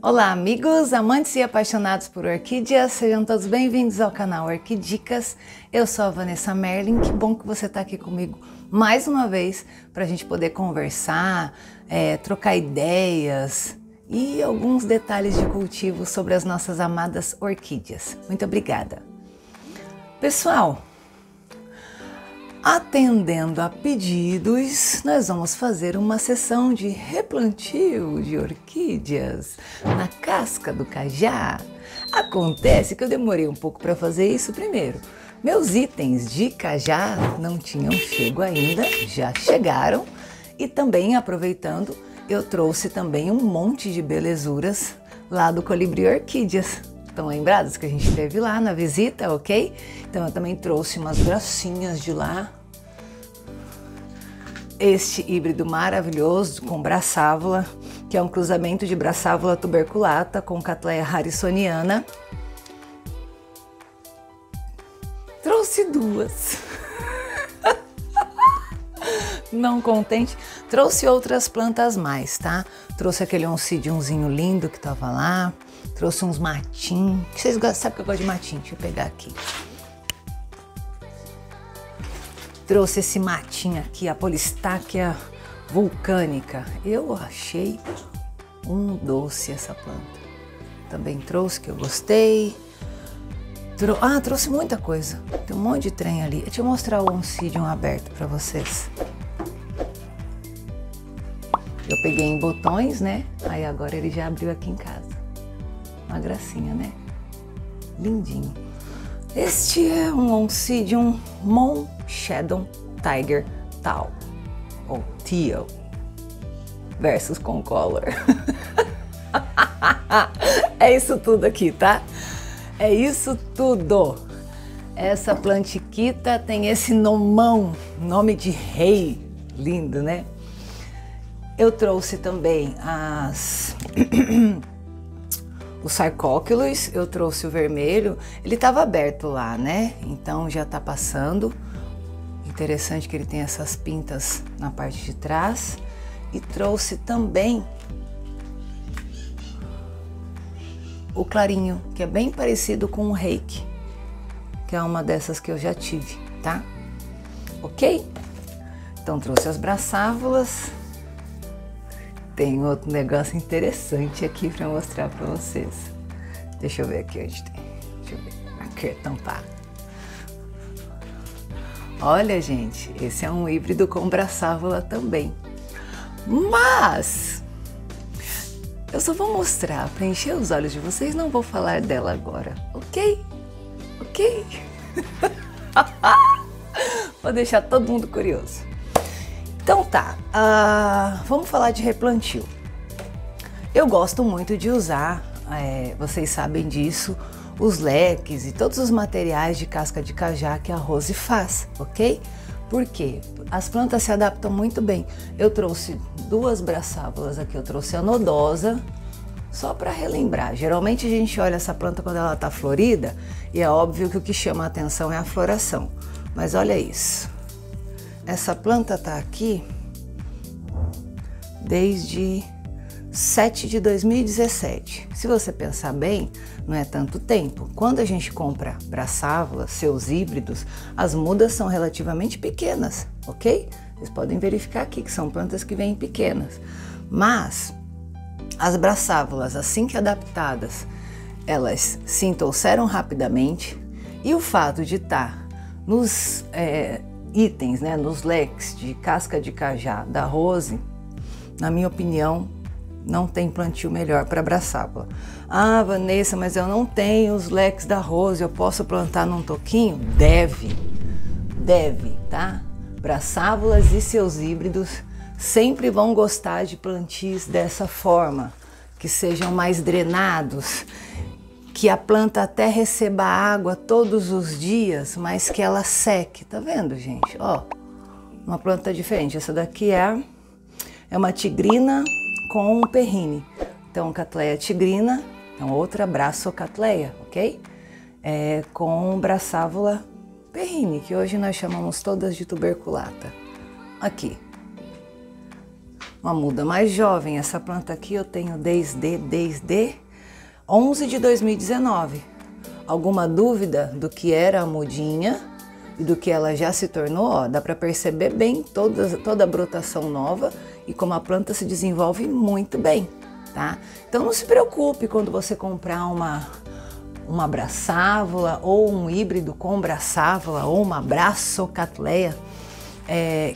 Olá amigos, amantes e apaixonados por orquídeas, sejam todos bem-vindos ao canal Orquidicas. Eu sou a Vanessa Merlin, que bom que você está aqui comigo mais uma vez para a gente poder conversar, trocar ideias e alguns detalhes de cultivo sobre as nossas amadas orquídeas. Muito obrigada. Pessoal, atendendo a pedidos, nós vamos fazer uma sessão de replantio de orquídeas na casca do cajá. Acontece que eu demorei um pouco para fazer isso. Primeiro, meus itens de cajá não tinham chego ainda, já chegaram. E também, aproveitando, eu trouxe também um monte de belezuras lá do Colibri Orquídeas. Estão lembrados que a gente teve lá na visita, ok? Então eu também trouxe umas gracinhas de lá. Este híbrido maravilhoso com braçávula, que é um cruzamento de braçávula tuberculata com Cattleya harrisoniana. Trouxe duas. Não contente, trouxe outras plantas mais, tá? Trouxe aquele oncidiumzinho lindo que tava lá. Trouxe uns matinhos. Vocês sabem que eu gosto de matinho? Deixa eu pegar aqui. Trouxe esse matinho aqui, a Polistachya vulcânica. Eu achei um doce essa planta. Também trouxe, que eu gostei. Trouxe muita coisa. Tem um monte de trem ali. Deixa eu mostrar o oncidium aberto para vocês. Eu peguei em botões, né? Aí agora ele já abriu aqui em casa. Uma gracinha, né? Lindinho. Este é um Oncidium Moon Shadow Tiger Tal, ou Teal, versus Concolor. É isso tudo aqui, tá? É isso tudo. Essa plantiquita tem esse nomão, nome de rei, lindo, né? Eu trouxe também o Sarcóculus, eu trouxe o vermelho, ele estava aberto lá, né? Então já tá passando. Interessante que ele tem essas pintas na parte de trás. E trouxe também o clarinho, que é bem parecido com o reiki, que é uma dessas que eu já tive, tá? Ok? Então trouxe as braçávulas. Tem outro negócio interessante aqui para mostrar para vocês. Deixa eu ver aqui onde tem. Deixa eu ver. Aqui, tampar. Olha, gente, esse é um híbrido com braçávula também. Mas eu só vou mostrar para encher os olhos de vocês, não vou falar dela agora, ok? Ok? Vou deixar todo mundo curioso. Então tá, vamos falar de replantio. Eu gosto muito de usar, vocês sabem disso, os leques e todos os materiais de casca de cajá que a Rose faz, ok? Por quê? As plantas se adaptam muito bem. Eu trouxe duas braçávulas aqui, eu trouxe a nodosa, só para relembrar. Geralmente a gente olha essa planta quando ela tá florida e é óbvio que o que chama a atenção é a floração. Mas olha isso. Essa planta tá aqui desde 7 de 2017. Se você pensar bem, não é tanto tempo. Quando a gente compra braçávulas, seus híbridos, as mudas são relativamente pequenas, ok? Vocês podem verificar aqui que são plantas que vêm pequenas. Mas as braçávulas, assim que adaptadas, elas se entorceram rapidamente e o fato de estar nos itens, né, nos leques de casca de cajá da Rose, na minha opinião, não tem plantio melhor para braçávula. Ah, Vanessa, mas eu não tenho os leques da Rose, eu posso plantar num toquinho? Deve, tá? Braçávulas e seus híbridos sempre vão gostar de plantios dessa forma, que sejam mais drenados, que a planta até receba água todos os dias, mas que ela seque. Tá vendo, gente? Ó, uma planta diferente. Essa daqui é uma tigrina com um perrine. Então, Cattleya tigrina, então outra Brassocatleya, ok? Com braçávula perrine, que hoje nós chamamos todas de tuberculata. Aqui. uma muda mais jovem. Essa planta aqui eu tenho desde 11 de 2019. Alguma dúvida do que era a mudinha e do que ela já se tornou? Ó, dá para perceber bem toda a brotação nova e como a planta se desenvolve muito bem, tá? Então não se preocupe quando você comprar uma braçávola ou um híbrido com braçávola ou uma brassocatleia,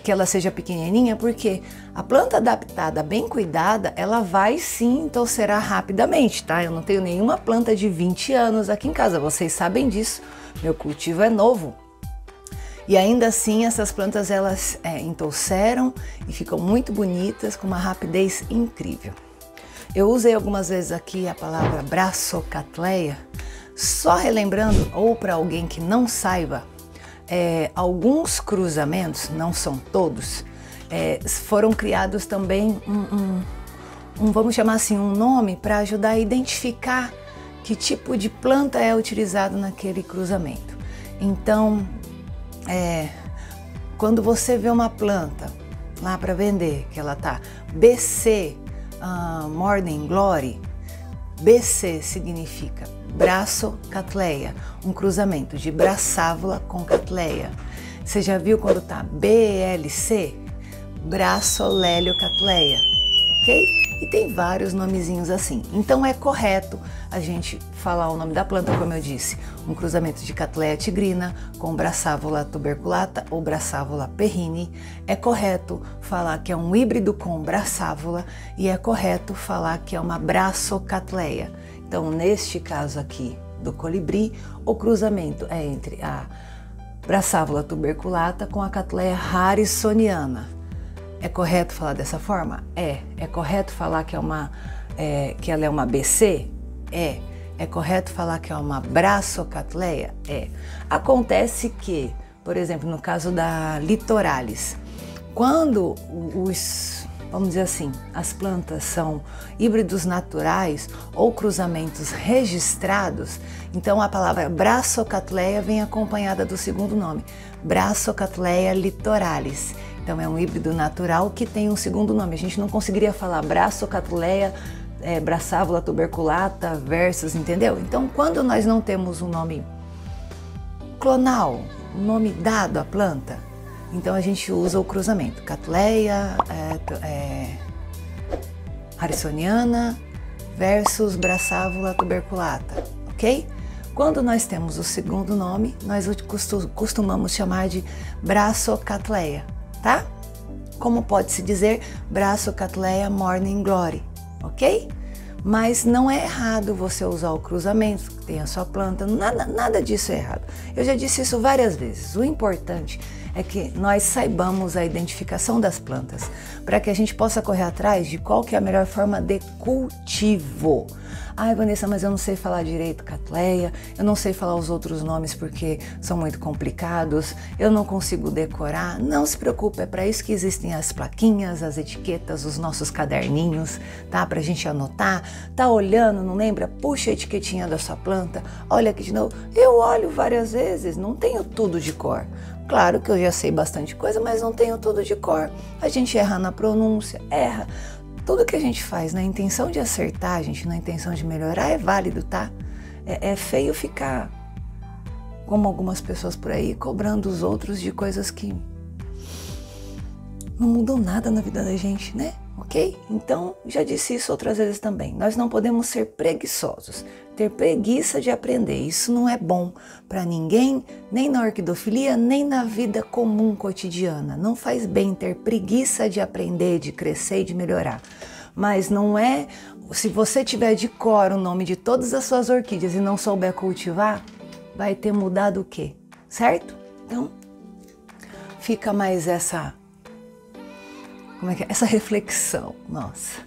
que ela seja pequenininha, porque a planta adaptada, bem cuidada, ela vai sim entorcerar rapidamente, tá? Eu não tenho nenhuma planta de 20 anos aqui em casa, vocês sabem disso, meu cultivo é novo. E ainda assim essas plantas elas entorceram e ficam muito bonitas, com uma rapidez incrível. Eu usei algumas vezes aqui a palavra brassocatleia, só relembrando, ou para alguém que não saiba, alguns cruzamentos, não são todos, foram criados também vamos chamar assim, um nome para ajudar a identificar que tipo de planta é utilizado naquele cruzamento. Então, quando você vê uma planta lá para vender, que ela tá BC Morning Glory, BC significa brassocatleia, um cruzamento de braçávola com catleia. Você já viu quando tá BLC? Brassoleliocatleia, ok? E tem vários nomezinhos assim. Então é correto a gente falar o nome da planta, como eu disse, um cruzamento de Cattleya tigrina com Brassavola tuberculata ou Brassavola perrine. É correto falar que é um híbrido com Brassavola e é correto falar que é uma Brassocatleia. Então, neste caso aqui do colibri, o cruzamento é entre a Brassavola tuberculata com a Cattleya harrisoniana. É correto falar dessa forma? É correto falar que que ela é uma BC? É correto falar que é uma Brassocatleia? Acontece que, por exemplo, no caso da litoralis, quando vamos dizer assim, as plantas são híbridos naturais ou cruzamentos registrados, então a palavra Brassocatleia vem acompanhada do segundo nome, Brassocatleia litoralis. Então é um híbrido natural que tem um segundo nome. A gente não conseguiria falar Brassocatleia, Brassavola tuberculata versus, entendeu? Então quando nós não temos um nome clonal, um nome dado à planta, então a gente usa o cruzamento Cattleya harrisoniana versus Brassavola tuberculata, ok? Quando nós temos o segundo nome, nós costumamos chamar de Brassocatleia, tá? Como pode-se dizer Brassocatleya Morning Glory, ok? Mas não é errado você usar o cruzamento, que tem a sua planta, nada disso é errado. Eu já disse isso várias vezes. O importante é que nós saibamos a identificação das plantas, para que a gente possa correr atrás de qual que é a melhor forma de cultivo. Ai, Vanessa, mas eu não sei falar direito Cattleya, eu não sei falar os outros nomes porque são muito complicados, eu não consigo decorar. Não se preocupe, é para isso que existem as plaquinhas, as etiquetas, os nossos caderninhos, tá? Pra gente anotar, tá olhando, não lembra? Puxa a etiquetinha da sua planta, olha aqui de novo. Eu olho várias vezes, não tenho tudo de cor. Claro que eu já sei bastante coisa, mas não tenho tudo de cor. A gente erra na pronúncia, erra. Tudo que a gente faz na intenção de acertar, gente, na intenção de melhorar, é válido, tá? É feio ficar, como algumas pessoas por aí, cobrando os outros de coisas que não mudam nada na vida da gente, né? Ok? Então, já disse isso outras vezes também. Nós não podemos ser preguiçosos, ter preguiça de aprender. Isso não é bom para ninguém, nem na orquidofilia, nem na vida comum cotidiana. Não faz bem ter preguiça de aprender, de crescer e de melhorar. Mas não é, se você tiver de cor o nome de todas as suas orquídeas e não souber cultivar, vai ter mudado o quê? Certo? Então, fica mais essa reflexão, nossa,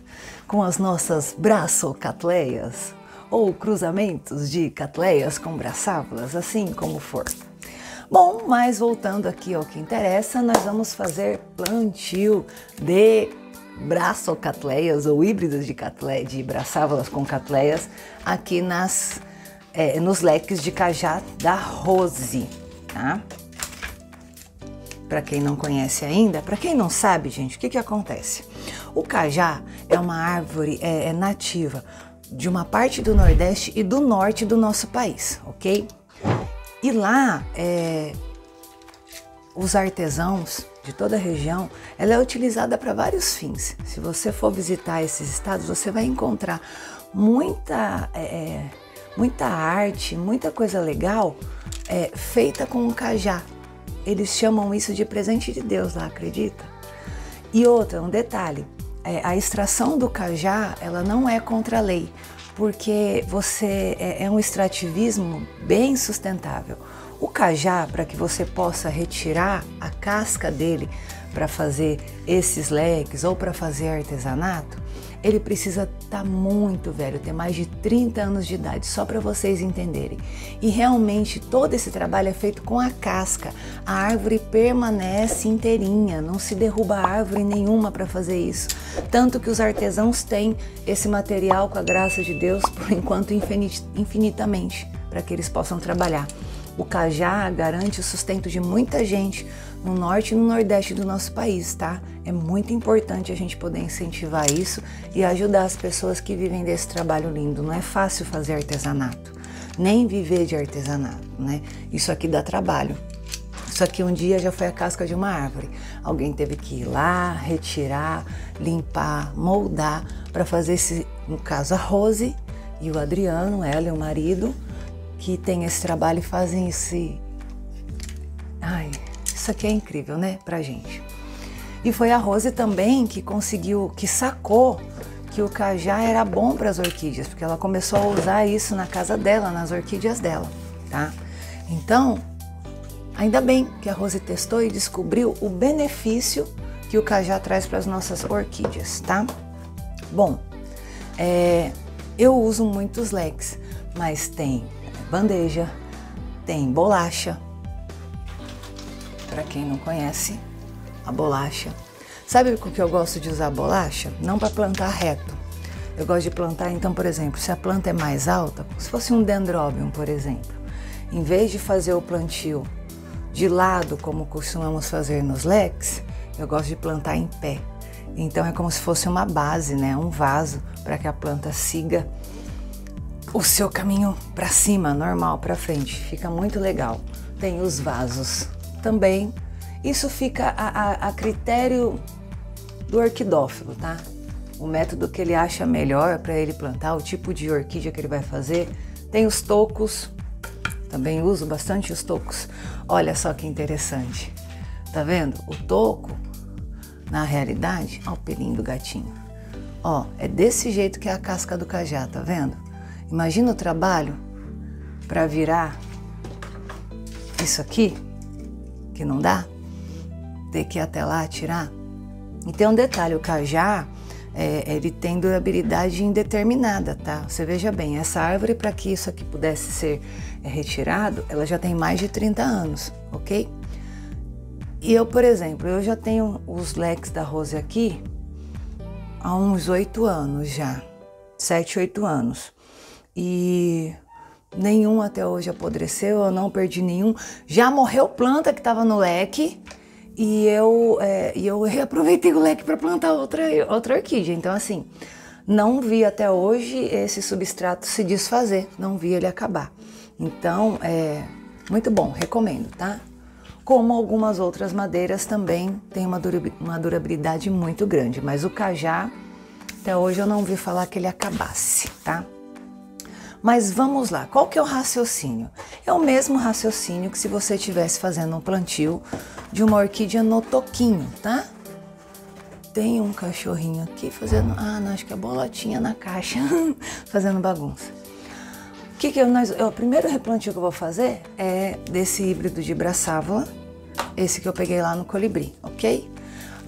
com as nossas Brassocatleias ou cruzamentos de Cattleyas com Brassávolas, assim como for. Bom, mas voltando aqui ao que interessa, nós vamos fazer plantio de Brassocatleias ou híbridos de Brassávolas com Cattleyas aqui nos leques de cajá da Rose, tá? para quem não conhece ainda. Para quem não sabe, gente, o que acontece? O cajá é uma árvore nativa de uma parte do Nordeste e do Norte do nosso país, ok? E lá, os artesãos de toda a região, ela é utilizada para vários fins. Se você for visitar esses estados, você vai encontrar muita arte, muita coisa legal feita com o cajá. Eles chamam isso de presente de Deus lá, acredita? E outra, um detalhe, a extração do cajá, ela não é contra a lei, porque é um extrativismo bem sustentável. O cajá, para que você possa retirar a casca dele para fazer esses leques ou para fazer artesanato, ele precisa estar muito velho, ter mais de 30 anos de idade, só para vocês entenderem. E realmente todo esse trabalho é feito com a casca. A árvore permanece inteirinha, não se derruba árvore nenhuma para fazer isso. Tanto que os artesãos têm esse material, com a graça de Deus, por enquanto infinitamente, para que eles possam trabalhar. O cajá garante o sustento de muita gente no norte e no nordeste do nosso país, tá? É muito importante a gente poder incentivar isso e ajudar as pessoas que vivem desse trabalho lindo. Não é fácil fazer artesanato, nem viver de artesanato, né? Isso aqui dá trabalho. Isso aqui um dia já foi a casca de uma árvore. Alguém teve que ir lá, retirar, limpar, moldar para fazer esse, no caso a Rose e o Adriano, ela e o marido, que tem esse trabalho e fazem esse... Ai, isso aqui é incrível, né, pra gente. E foi a Rose também que conseguiu, que sacou que o cajá era bom para as orquídeas, porque ela começou a usar isso na casa dela, nas orquídeas dela, tá? Então, ainda bem que a Rose testou e descobriu o benefício que o cajá traz para as nossas orquídeas, tá? Bom, eu uso muitos leques, mas tem bandeja, tem bolacha. Para quem não conhece, a bolacha. Sabe com que eu gosto de usar a bolacha? Não para plantar reto. Eu gosto de plantar, então, por exemplo, se a planta é mais alta, se fosse um dendrobium, por exemplo, em vez de fazer o plantio de lado, como costumamos fazer nos leques, eu gosto de plantar em pé. Então é como se fosse uma base, né? Um vaso, para que a planta siga o seu caminho para cima, normal, para frente. Fica muito legal. Tem os vasos também. Isso fica a critério do orquidófilo, tá? O método que ele acha melhor para ele plantar, o tipo de orquídea que ele vai fazer. Tem os tocos, também uso bastante os tocos. Olha só que interessante. Tá vendo? O toco, na realidade, ó o pelinho do gatinho. Ó, é desse jeito que é a casca do cajá, tá vendo? Imagina o trabalho para virar isso aqui, que não dá, ter que ir até lá tirar. E tem um detalhe, o cajá, ele tem durabilidade indeterminada, tá? Você veja bem, essa árvore, para que isso aqui pudesse ser retirado, ela já tem mais de 30 anos, ok? E eu, por exemplo, eu já tenho os leques da Rose aqui há uns 8 anos já, 7, 8 anos. E nenhum até hoje apodreceu, eu não perdi nenhum. Já morreu planta que estava no leque e eu reaproveitei o leque para plantar outra orquídea. Então, assim, não vi até hoje esse substrato se desfazer, não vi ele acabar. Então, muito bom, recomendo, tá? Como algumas outras madeiras também tem uma durabilidade muito grande, mas o cajá, até hoje eu não vi falar que ele acabasse, tá? Mas vamos lá, qual que é o raciocínio? É o mesmo raciocínio que se você estivesse fazendo um plantio de uma orquídea no toquinho, tá? Tem um cachorrinho aqui fazendo... Ah, não, acho que é bolotinha na caixa, fazendo bagunça. O primeiro replantio que eu vou fazer é desse híbrido de braçávola, esse que eu peguei lá no colibri, ok?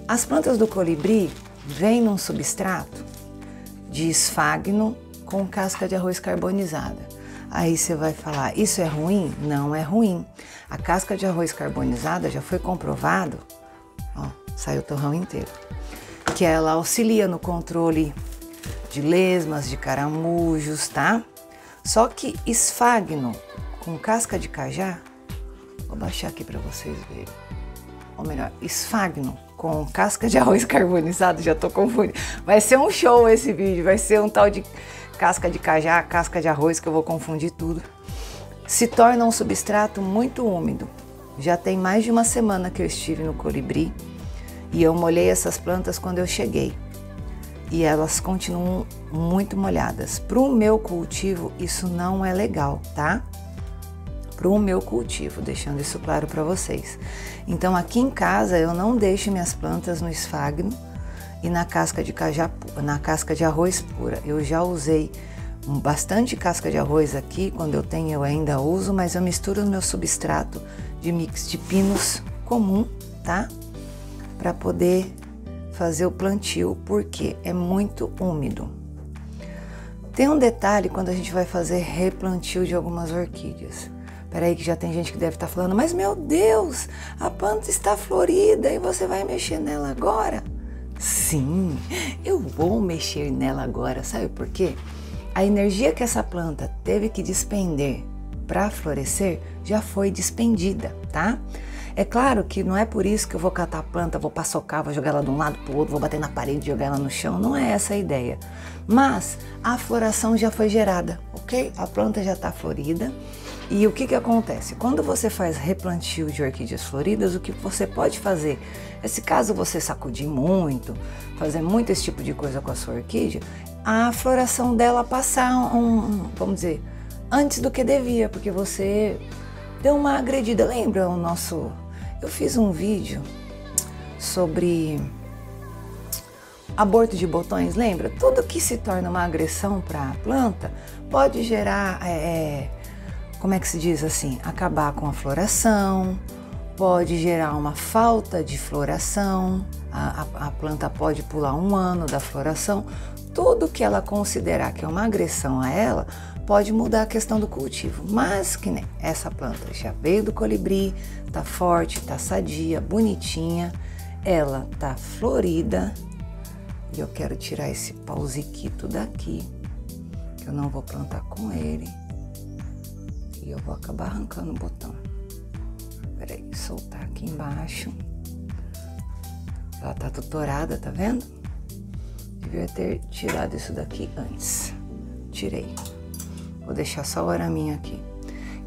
As plantas do colibri vêm num substrato de esfagno com casca de arroz carbonizada. Aí você vai falar, isso é ruim? Não é ruim. A casca de arroz carbonizada já foi comprovado, ó, saiu o torrão inteiro, que ela auxilia no controle de lesmas, de caramujos, tá? Só que esfagno com casca de cajá, vou baixar aqui para vocês verem. ou melhor, esfagno com casca de arroz carbonizado, já tô confundindo. Vai ser um show esse vídeo, vai ser um tal de casca de cajá, casca de arroz, que eu vou confundir tudo. Se torna um substrato muito úmido. Já tem mais de uma semana que eu estive no Colibri e eu molhei essas plantas quando eu cheguei. E elas continuam muito molhadas. Para o meu cultivo, isso não é legal, tá? Para o meu cultivo, deixando isso claro para vocês. Então, aqui em casa, eu não deixo minhas plantas no esfagno e na casca de cajá, na casca de arroz pura. Eu já usei bastante casca de arroz aqui, quando eu tenho eu ainda uso, mas eu misturo no meu substrato de mix de pinos comum, tá? Para poder fazer o plantio, porque é muito úmido. Tem um detalhe quando a gente vai fazer replantio de algumas orquídeas. Peraí que já tem gente que deve estar falando, mas meu Deus, a planta está florida e você vai mexer nela agora? Sim, eu vou mexer nela agora, sabe por quê? A energia que essa planta teve que despender para florescer já foi despendida, tá? É claro que não é por isso que eu vou catar a planta, vou paçocar, vou jogar ela de um lado para o outro, vou bater na parede e jogar ela no chão, não é essa a ideia. Mas a floração já foi gerada, ok? A planta já está florida. E o que acontece? Quando você faz replantio de orquídeas floridas, o que você pode fazer é, se caso você sacudir muito, fazer muito esse tipo de coisa com a sua orquídea, a floração dela passar vamos dizer, antes do que devia, porque você deu uma agredida. Lembra o nosso... Eu fiz um vídeo sobre aborto de botões, lembra? Tudo que se torna uma agressão para a planta pode gerar, como é que se diz assim? Acabar com a floração, pode gerar uma falta de floração, a planta pode pular um ano da floração. Tudo que ela considerar que é uma agressão a ela, pode mudar a questão do cultivo. Mas que nem essa planta já veio do Colibri, tá forte, tá sadia, bonitinha, ela tá florida. E eu quero tirar esse pausiquito daqui, que eu não vou plantar com ele. E eu vou acabar arrancando o botão. Peraí, soltar aqui embaixo. Ela tá tutorada, tá vendo? Devia ter tirado isso daqui antes. Tirei. Vou deixar só o araminho aqui.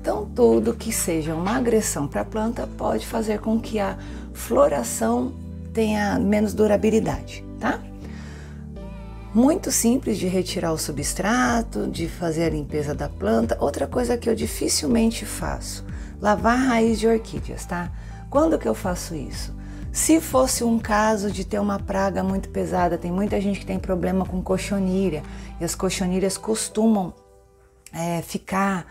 Então, tudo que seja uma agressão para a planta pode fazer com que a floração tenha menos durabilidade, tá? Muito simples de retirar o substrato, de fazer a limpeza da planta. Outra coisa que eu dificilmente faço, lavar raiz de orquídeas, tá? Quando que eu faço isso? Se fosse um caso de ter uma praga muito pesada, tem muita gente que tem problema com cochonilha, e as cochonilhas costumam ficar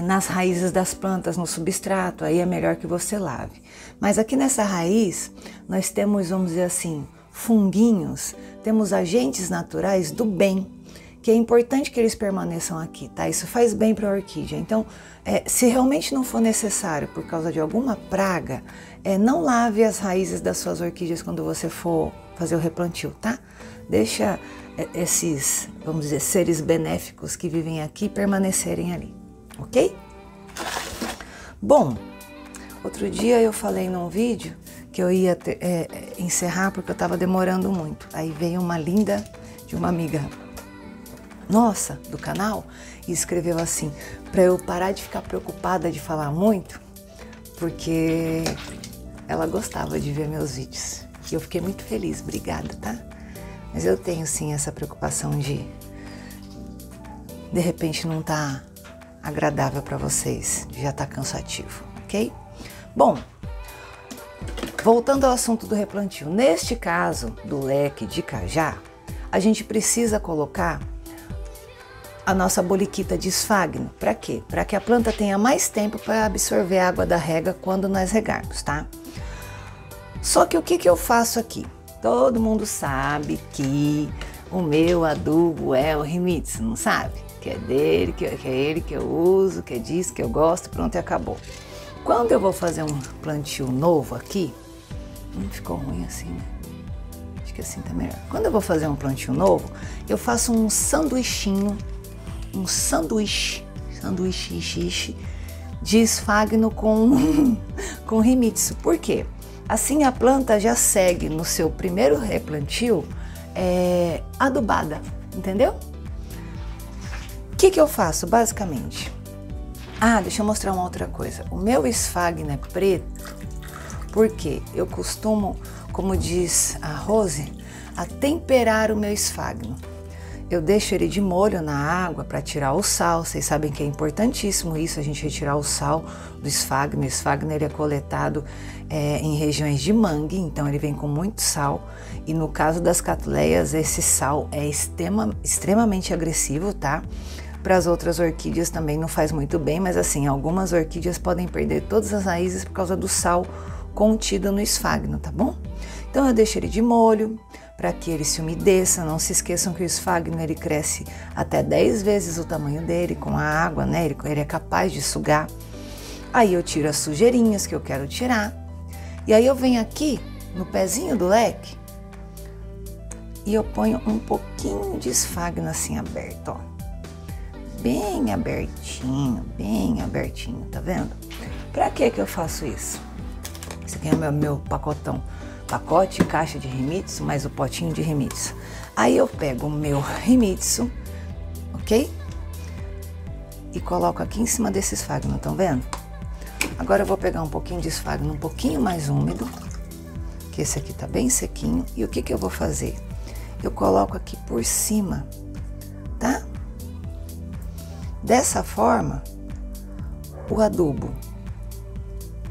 nas raízes das plantas, no substrato, aí é melhor que você lave. Mas aqui nessa raiz, nós temos, vamos dizer assim, funguinhos, temos agentes naturais do bem, que é importante que eles permaneçam aqui, tá? Isso faz bem para a orquídea. Então, se realmente não for necessário por causa de alguma praga, não lave as raízes das suas orquídeas quando você for fazer o replantio, tá? Deixa esses, vamos dizer, seres benéficos que vivem aqui permanecerem ali, ok? Bom, outro dia eu falei num vídeo que eu ia encerrar porque eu estava demorando muito. Aí veio uma linda de uma amiga nossa do canal e escreveu assim, para eu parar de ficar preocupada de falar muito, porque ela gostava de ver meus vídeos. E eu fiquei muito feliz, obrigada, tá? Mas eu tenho sim essa preocupação de repente não tá agradável para vocês, já tá cansativo, ok? Bom, voltando ao assunto do replantio, neste caso do leque de cajá, a gente precisa colocar a nossa boliquita de esfagno. Para quê? Para que a planta tenha mais tempo para absorver a água da rega quando nós regarmos, tá? Só que o que eu faço aqui? Todo mundo sabe que o meu adubo é o Rimitsu, não sabe? Que é dele, que é ele que eu uso, que é disso que eu gosto, pronto e acabou. Quando eu vou fazer um plantio novo aqui, ficou ruim assim, né? Acho que assim tá melhor. Quando eu vou fazer um plantio novo, eu faço um sanduichinho, um sanduíche de esfagno com Rimitsu. Por quê? Assim a planta já segue no seu primeiro replantio adubada, entendeu? O que eu faço basicamente? Deixa eu mostrar uma outra coisa. O meu esfagno é preto porque eu costumo, como diz a Rose, atemperar o meu esfagno. Eu deixo ele de molho na água para tirar o sal. Vocês sabem que é importantíssimo isso, a gente retirar o sal do esfagno. O esfagno ele é coletado em regiões de mangue, então ele vem com muito sal. E no caso das catuleias, esse sal é extremamente agressivo, tá? Para as outras orquídeas também não faz muito bem, mas assim, algumas orquídeas podem perder todas as raízes por causa do sal contido no esfagno, tá bom? Então eu deixo ele de molho para que ele se umedeça. Não se esqueçam que o esfagno ele cresce até 10 vezes o tamanho dele com a água, né? Ele é capaz de sugar. Aí eu tiro as sujeirinhas que eu quero tirar. E aí eu venho aqui no pezinho do leque e eu ponho um pouquinho de esfagno assim aberto, ó. Bem abertinho, tá vendo? Pra que eu faço isso? Esse aqui é meu pacotão. Pacote, caixa de Himitsu, mais o potinho de Himitsu. Aí eu pego o meu Himitsu, ok? E coloco aqui em cima desse esfagno, estão vendo? Agora eu vou pegar um pouquinho de esfagno um pouquinho mais úmido, que esse aqui tá bem sequinho. E o que eu vou fazer? Eu coloco aqui por cima, tá? Dessa forma, o adubo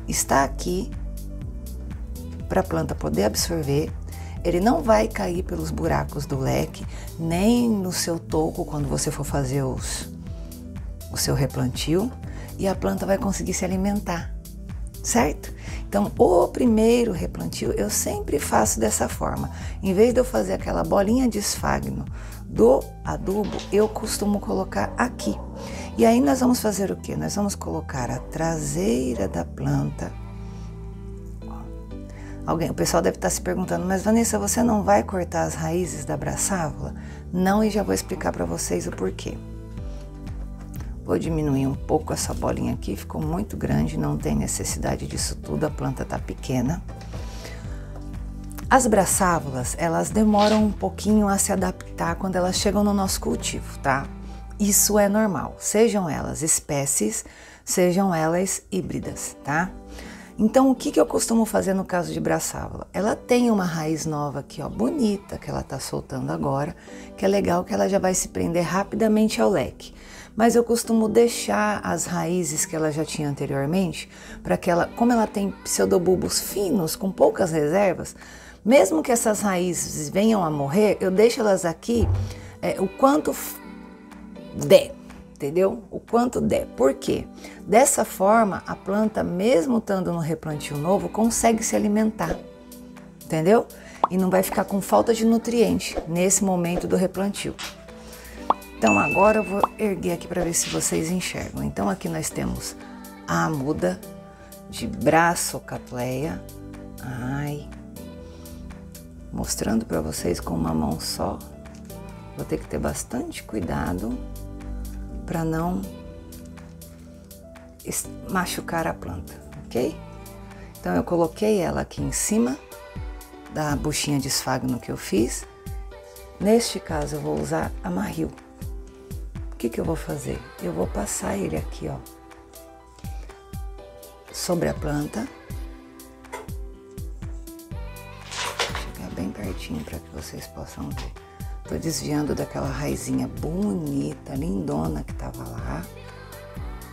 está aqui para a planta poder absorver. Ele não vai cair pelos buracos do leque, nem no seu toco quando você for fazer o seu replantio, e a planta vai conseguir se alimentar, certo? Então, o primeiro replantio eu sempre faço dessa forma. Em vez de eu fazer aquela bolinha de esfagno do adubo, eu costumo colocar aqui. E aí nós vamos fazer o quê? Nós vamos colocar a traseira da planta. O pessoal deve estar se perguntando, mas Vanessa, você não vai cortar as raízes da braçávola? Não, e já vou explicar para vocês o porquê. Vou diminuir um pouco essa bolinha aqui, ficou muito grande, não tem necessidade disso tudo, a planta tá pequena. As braçávolas, elas demoram um pouquinho a se adaptar quando elas chegam no nosso cultivo, tá? Isso é normal, sejam elas espécies, sejam elas híbridas, tá? Então, o que eu costumo fazer no caso de braçávola? Ela tem uma raiz nova aqui, ó, bonita, que ela tá soltando agora, que é legal que ela já vai se prender rapidamente ao leque. Mas eu costumo deixar as raízes que ela já tinha anteriormente, para que ela, como ela tem pseudobulbos finos, com poucas reservas, mesmo que essas raízes venham a morrer, eu deixo elas aqui o quanto der, entendeu? O quanto der. Por quê? Dessa forma, a planta, mesmo estando no replantio novo, consegue se alimentar, entendeu? E não vai ficar com falta de nutriente nesse momento do replantio. Então agora eu vou erguer aqui para ver se vocês enxergam. Então aqui nós temos a muda de Brasocatleia. Mostrando para vocês com uma mão só. Vou ter que ter bastante cuidado para não machucar a planta, ok? Então eu coloquei ela aqui em cima da buchinha de esfagno que eu fiz. Neste caso eu vou usar amarril. O que eu vou fazer? Eu vou passar ele aqui, ó, sobre a planta. Vou chegar bem pertinho para que vocês possam ver. Tô desviando daquela raizinha bonita, lindona que tava lá,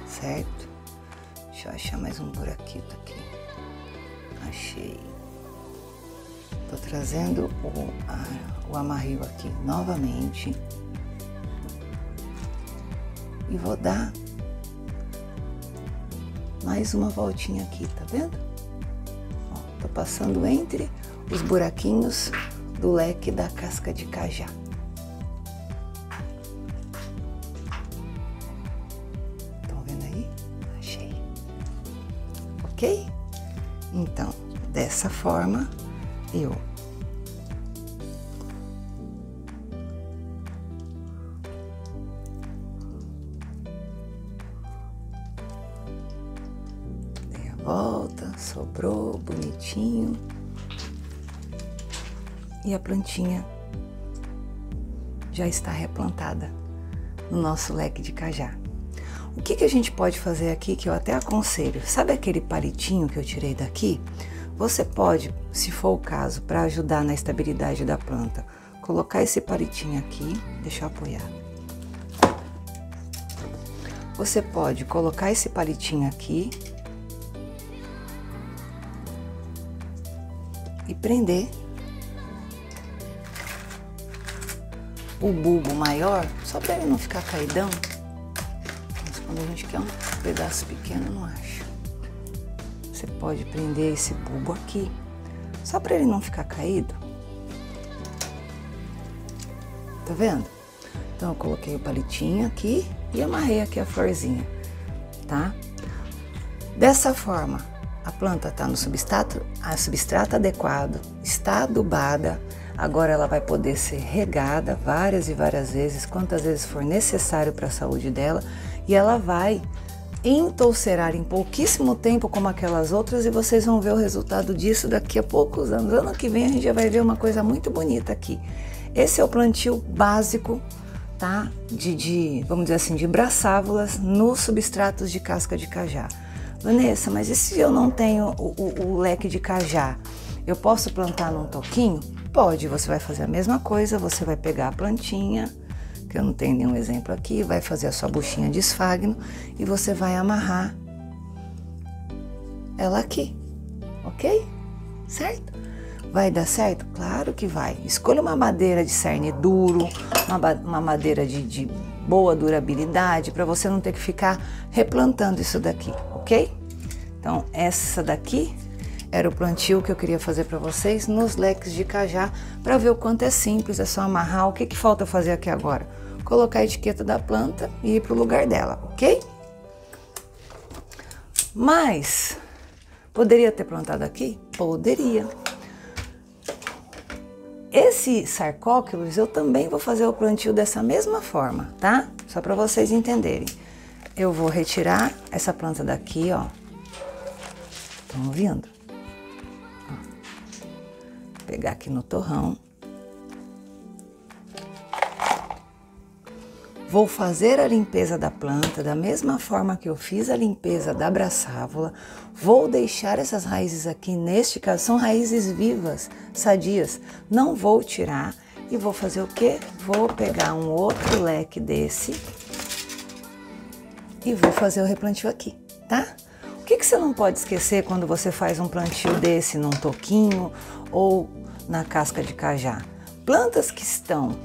certo? Deixa eu achar mais um buraquito aqui. Achei. Tô trazendo o amarril aqui novamente. E vou dar mais uma voltinha aqui, tá vendo? Ó, tô passando entre os buraquinhos do leque da casca de cajá. Estão vendo aí? Achei. Ok? Então, dessa forma, eu volta, sobrou, bonitinho. E a plantinha já está replantada no nosso leque de cajá. O que a gente pode fazer aqui, que eu até aconselho, sabe aquele palitinho que eu tirei daqui? Você pode, se for o caso, para ajudar na estabilidade da planta, colocar esse palitinho aqui, deixa eu apoiar. Você pode colocar esse palitinho aqui e prender o bulbo maior, só para ele não ficar caidão. Mas quando a gente quer um pedaço pequeno, não acha. Você pode prender esse bulbo aqui, só para ele não ficar caído. Tá vendo? Então eu coloquei o palitinho aqui e amarrei aqui a florzinha, tá? Dessa forma, a planta está no substrato adequado, está adubada. Agora ela vai poder ser regada várias e várias vezes, quantas vezes for necessário para a saúde dela, e ela vai entolcerar em pouquíssimo tempo como aquelas outras, e vocês vão ver o resultado disso daqui a poucos anos. Ano que vem a gente já vai ver uma coisa muito bonita aqui. Esse é o plantio básico, tá? Vamos dizer assim, de braçávolas nos substratos de casca de cajá. Vanessa, mas e se eu não tenho o leque de cajá? Eu posso plantar num toquinho? Pode, você vai fazer a mesma coisa, você vai pegar a plantinha, que eu não tenho nenhum exemplo aqui, vai fazer a sua buchinha de esfagno e você vai amarrar ela aqui, ok? Certo? Vai dar certo? Claro que vai. Escolha uma madeira de cerne duro, uma madeira de boa durabilidade, para você não ter que ficar replantando isso daqui, ok? Então, essa daqui era o plantio que eu queria fazer para vocês nos leques de cajá, para ver o quanto é simples, é só amarrar. O que falta fazer aqui agora? Colocar a etiqueta da planta e ir para o lugar dela, ok? Mas, poderia ter plantado aqui? Poderia. Esse sarcóquilus eu também vou fazer o plantio dessa mesma forma, tá? Só para vocês entenderem. Eu vou retirar essa planta daqui, ó. Estão ouvindo? Ó. Vou pegar aqui no torrão. Vou fazer a limpeza da planta da mesma forma que eu fiz a limpeza da braçávola. Vou deixar essas raízes aqui, neste caso, são raízes vivas, sadias. Não vou tirar e vou fazer o quê? Vou pegar um outro leque desse e vou fazer o replantio aqui, tá? O que você não pode esquecer quando você faz um plantio desse num toquinho ou na casca de cajá? Plantas que estão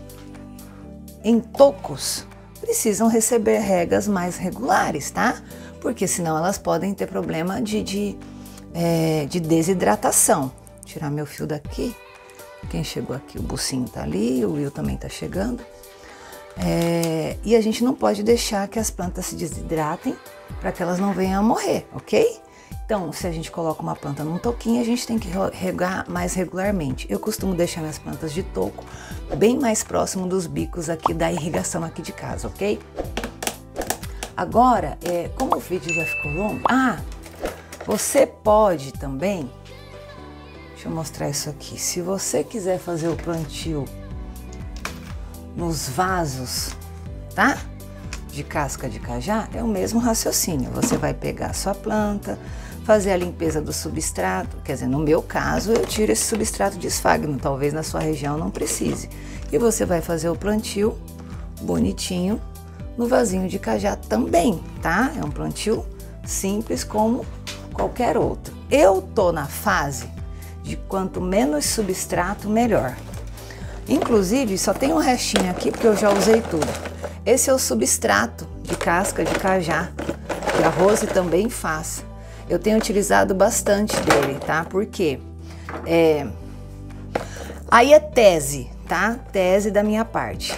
em tocos precisam receber regas mais regulares, tá? Porque senão elas podem ter problema de desidratação. Vou tirar meu fio daqui. Quem chegou aqui, o Bucinho tá ali, o Will também tá chegando. E a gente não pode deixar que as plantas se desidratem para que elas não venham a morrer, ok? Então, se a gente coloca uma planta num toquinho, a gente tem que regar mais regularmente. Eu costumo deixar minhas plantas de toco bem mais próximo dos bicos aqui da irrigação aqui de casa, ok? Agora, como o vídeo já ficou longo, você pode também, deixa eu mostrar isso aqui, se você quiser fazer o plantio nos vasos, tá? De casca de cajá, é o mesmo raciocínio. Você vai pegar a sua planta, fazer a limpeza do substrato, quer dizer, no meu caso, eu tiro esse substrato de esfagno, talvez na sua região não precise. E você vai fazer o plantio bonitinho no vasinho de cajá também, tá? É um plantio simples como qualquer outro. Eu tô na fase de quanto menos substrato, melhor. Inclusive, só tem um restinho aqui porque eu já usei tudo. Esse é o substrato de casca de cajá, que a Rose também faz. Eu tenho utilizado bastante dele, tá? Porque aí é tese, tá? Tese da minha parte.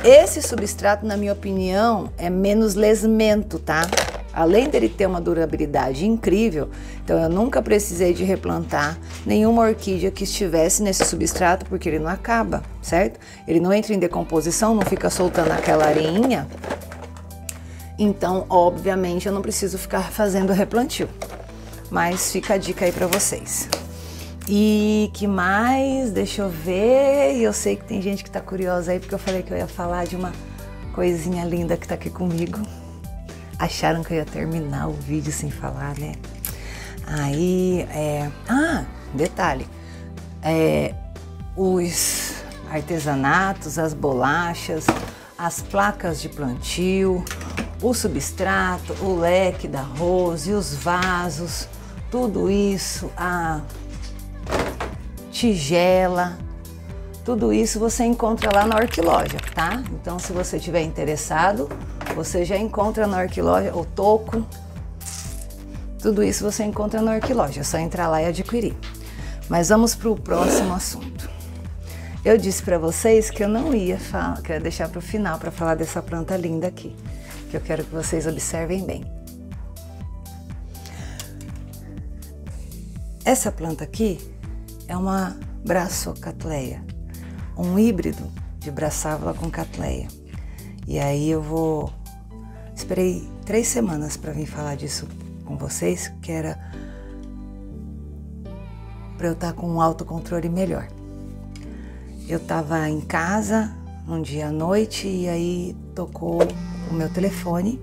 Esse substrato, na minha opinião, é menos lesmento, tá? Além dele ter uma durabilidade incrível, então eu nunca precisei de replantar nenhuma orquídea que estivesse nesse substrato, porque ele não acaba, certo? Ele não entra em decomposição, não fica soltando aquela areinha. Então, obviamente, eu não preciso ficar fazendo replantio. Mas fica a dica aí para vocês. E que mais? Deixa eu ver. E eu sei que tem gente que tá curiosa aí, porque eu falei que eu ia falar de uma coisinha linda que tá aqui comigo. Acharam que eu ia terminar o vídeo sem falar, né? Aí, detalhe. Os artesanatos, as bolachas, as placas de plantio, o substrato, o leque da Rose, os vasos, tudo isso, a tigela, tudo isso você encontra lá na Orquiloja, tá? Então, se você estiver interessado, você já encontra na Orquiloja, o toco, tudo isso você encontra na Orquiloja, é só entrar lá e adquirir. Mas vamos para o próximo assunto. Eu disse para vocês que eu não ia falar, que eu ia deixar para o final para falar dessa planta linda aqui, que eu quero que vocês observem bem. Essa planta aqui é uma Brassocatleia, um híbrido de Brassavola com Cattleya. E aí esperei 3 semanas para vir falar disso com vocês, que era para eu estar com um autocontrole melhor. Eu estava em casa um dia à noite e aí tocou o meu telefone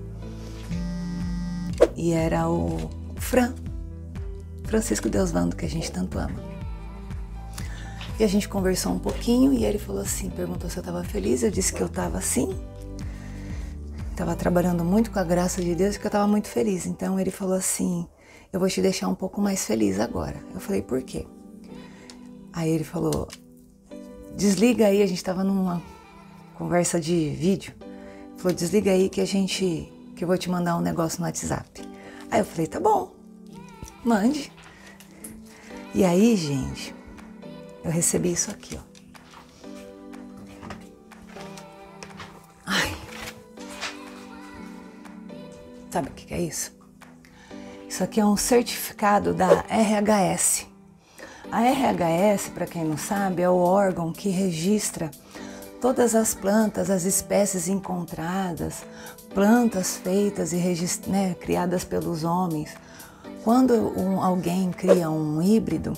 e era o Francisco Deusvando, que a gente tanto ama. E a gente conversou um pouquinho e ele falou assim, perguntou se eu estava feliz, eu disse que eu estava sim. Estava trabalhando muito com a graça de Deus e que eu estava muito feliz. Então ele falou assim, eu vou te deixar um pouco mais feliz agora. Eu falei, por quê? Aí ele falou, desliga aí, a gente estava numa conversa de vídeo. Ele falou, desliga aí que eu vou te mandar um negócio no WhatsApp. Aí eu falei, tá bom, mande. E aí, gente, eu recebi isso aqui, ó. Ai. Sabe o que é isso? Isso aqui é um certificado da RHS. A RHS, para quem não sabe, é o órgão que registra todas as plantas, as espécies encontradas, plantas feitas e criadas pelos homens. Quando alguém cria um híbrido,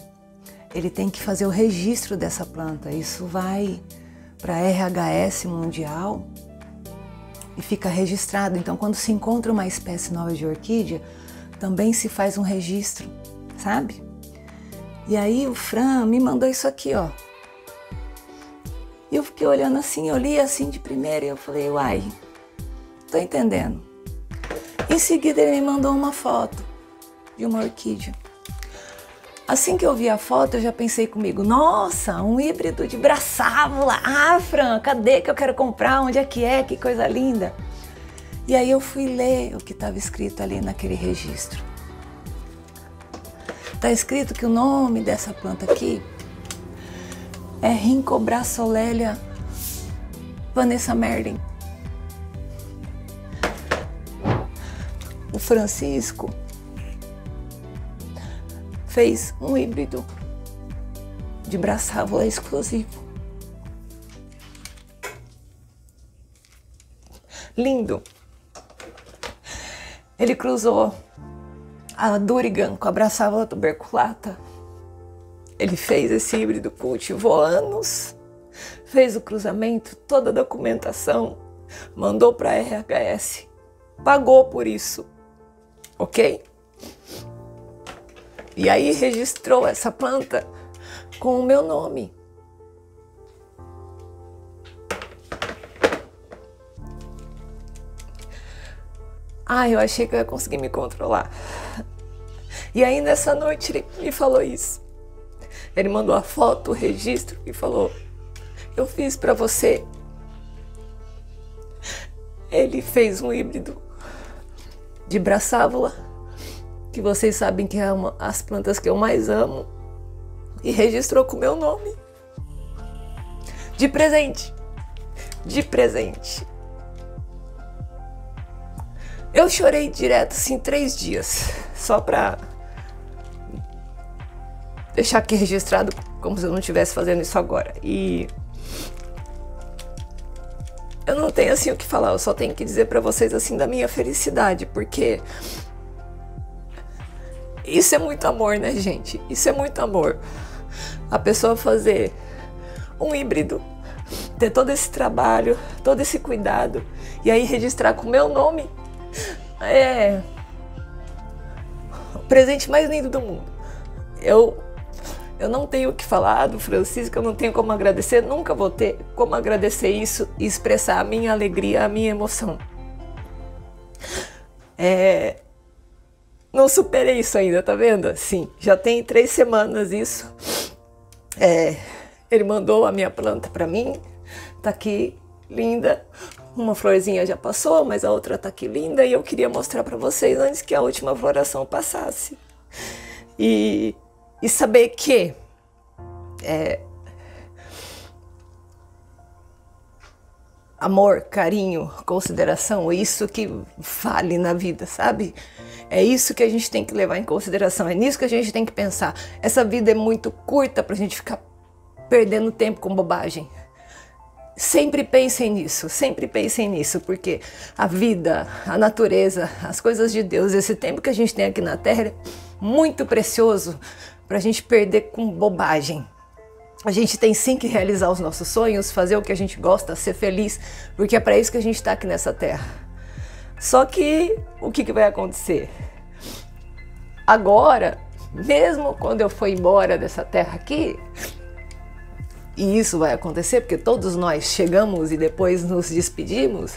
ele tem que fazer o registro dessa planta. Isso vai para a RHS mundial e fica registrado. Então, quando se encontra uma espécie nova de orquídea, também se faz um registro, sabe? E aí o Fran me mandou isso aqui, ó. E eu fiquei olhando assim, eu li assim de primeira e eu falei, uai, tô entendendo. Em seguida ele me mandou uma foto de uma orquídea. Assim que eu vi a foto, eu já pensei comigo, nossa, um híbrido de Brassavola. Ah, Fran, cadê que eu quero comprar? Onde é? Que coisa linda. E aí eu fui ler o que estava escrito ali naquele registro. Está escrito que o nome dessa planta aqui é Rhynchobrassolelia Vanessa Merlin. O Francisco fez um híbrido de Brassavola exclusivo. Lindo. Ele cruzou a Durigan com a Brassavola tuberculata. Ele fez esse híbrido, cultivou anos, fez o cruzamento, toda a documentação, mandou para a RHS, pagou por isso, ok? E aí registrou essa planta com o meu nome. Eu achei que eu ia conseguir me controlar. E aí nessa noite ele me falou isso. Ele mandou a foto, o registro e falou, eu fiz para você. Ele fez um híbrido de Brassavola, que vocês sabem que é as plantas que eu mais amo, e registrou com o meu nome. De presente. De presente. Eu chorei direto, assim, 3 dias, só pra deixar aqui registrado como se eu não estivesse fazendo isso agora. E eu não tenho assim o que falar, eu só tenho que dizer pra vocês assim da minha felicidade, porque isso é muito amor, né, gente? Isso é muito amor. A pessoa fazer um híbrido, ter todo esse trabalho, todo esse cuidado, e aí registrar com o meu nome, é o presente mais lindo do mundo. Eu não tenho o que falar do Francisco, eu não tenho como agradecer, nunca vou ter como agradecer isso e expressar a minha alegria, a minha emoção. Não superei isso ainda, tá vendo? Sim, já tem 3 semanas isso. Ele mandou a minha planta pra mim, tá aqui, linda. Uma florzinha já passou, mas a outra tá aqui linda e eu queria mostrar pra vocês antes que a última floração passasse. E saber que amor, carinho, consideração, é isso que vale na vida, sabe? É isso que a gente tem que levar em consideração, é nisso que a gente tem que pensar. Essa vida é muito curta pra gente ficar perdendo tempo com bobagem. Sempre pensem nisso, porque a vida, a natureza, as coisas de Deus, esse tempo que a gente tem aqui na Terra é muito precioso pra gente perder com bobagem. A gente tem sim que realizar os nossos sonhos, fazer o que a gente gosta, ser feliz, porque é para isso que a gente está aqui nessa terra. Só que o que vai acontecer? Agora, mesmo quando eu for embora dessa terra aqui, e isso vai acontecer porque todos nós chegamos e depois nos despedimos,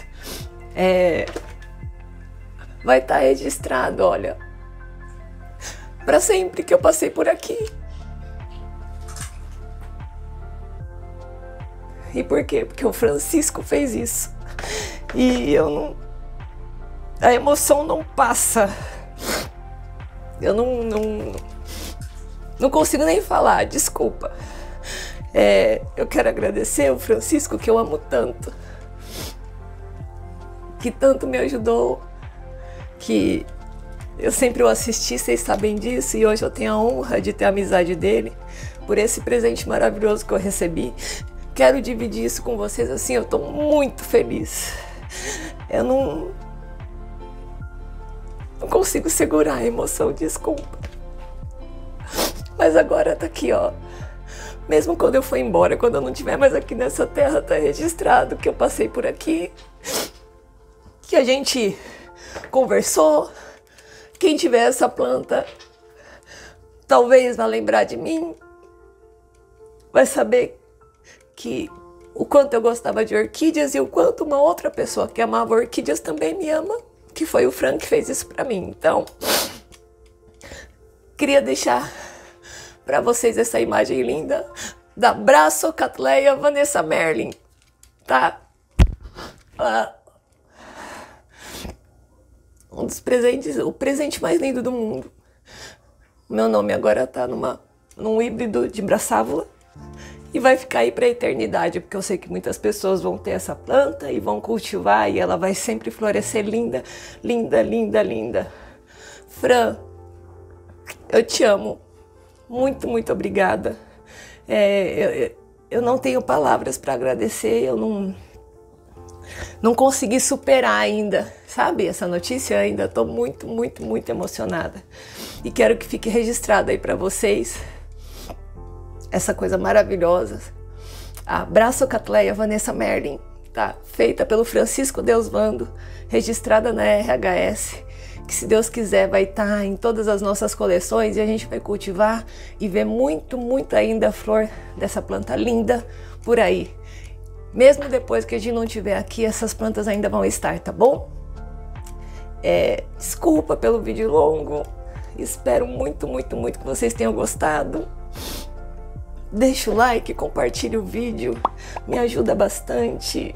vai estar registrado, olha, para sempre que eu passei por aqui. E por quê? Porque o Francisco fez isso. E eu não... A emoção não passa. Eu não consigo nem falar, desculpa. Eu quero agradecer o Francisco, que eu amo tanto. Que tanto me ajudou. Que eu sempre o assisti, vocês sabem disso, e hoje eu tenho a honra de ter a amizade dele, por esse presente maravilhoso que eu recebi. Quero dividir isso com vocês assim, eu tô muito feliz. Eu não consigo segurar a emoção, desculpa. Mas agora tá aqui, ó. Mesmo quando eu for embora, quando eu não estiver mais aqui nessa terra, tá registrado que eu passei por aqui, que a gente conversou. Quem tiver essa planta, talvez vai lembrar de mim, vai saber que o quanto eu gostava de orquídeas e o quanto uma outra pessoa que amava orquídeas também me ama, que foi o Frank que fez isso pra mim. Então, queria deixar pra vocês essa imagem linda da Brassocatleia Vanessa Merlin, tá? Um dos presentes, o presente mais lindo do mundo. Meu nome agora tá num híbrido de braçávula e vai ficar aí pra eternidade, porque eu sei que muitas pessoas vão ter essa planta e vão cultivar e ela vai sempre florescer linda, linda, linda, linda. Fran, eu te amo. Muito, muito obrigada. Eu não tenho palavras para agradecer, eu não consegui superar ainda, sabe? Essa notícia ainda estou muito, muito, muito emocionada. E quero que fique registrado aí para vocês essa coisa maravilhosa. A Brassocatleia Vanessa Merlin, tá? Feita pelo Francisco Deusvando, registrada na RHS. Que se Deus quiser vai estar em todas as nossas coleções e a gente vai cultivar e ver muito, muito ainda a flor dessa planta linda por aí. Mesmo depois que a gente não estiver aqui, essas plantas ainda vão estar, tá bom? Desculpa pelo vídeo longo, espero muito, muito, muito que vocês tenham gostado. Deixa o like, compartilhe o vídeo, me ajuda bastante.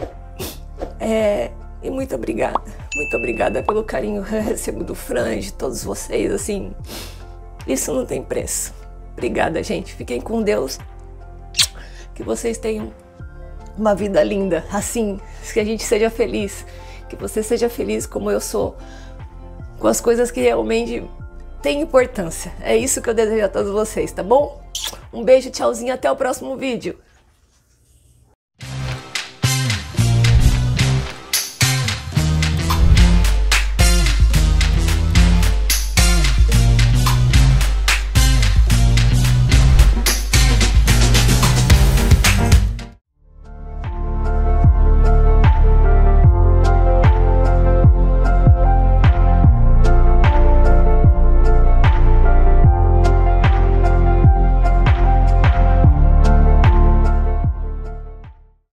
E muito obrigada pelo carinho que eu recebo do Fran, de todos vocês, assim, isso não tem preço. Obrigada, gente, fiquem com Deus, que vocês tenham uma vida linda, assim, que a gente seja feliz, que você seja feliz como eu sou, com as coisas que realmente têm importância. É isso que eu desejo a todos vocês, tá bom? Um beijo, tchauzinho, até o próximo vídeo.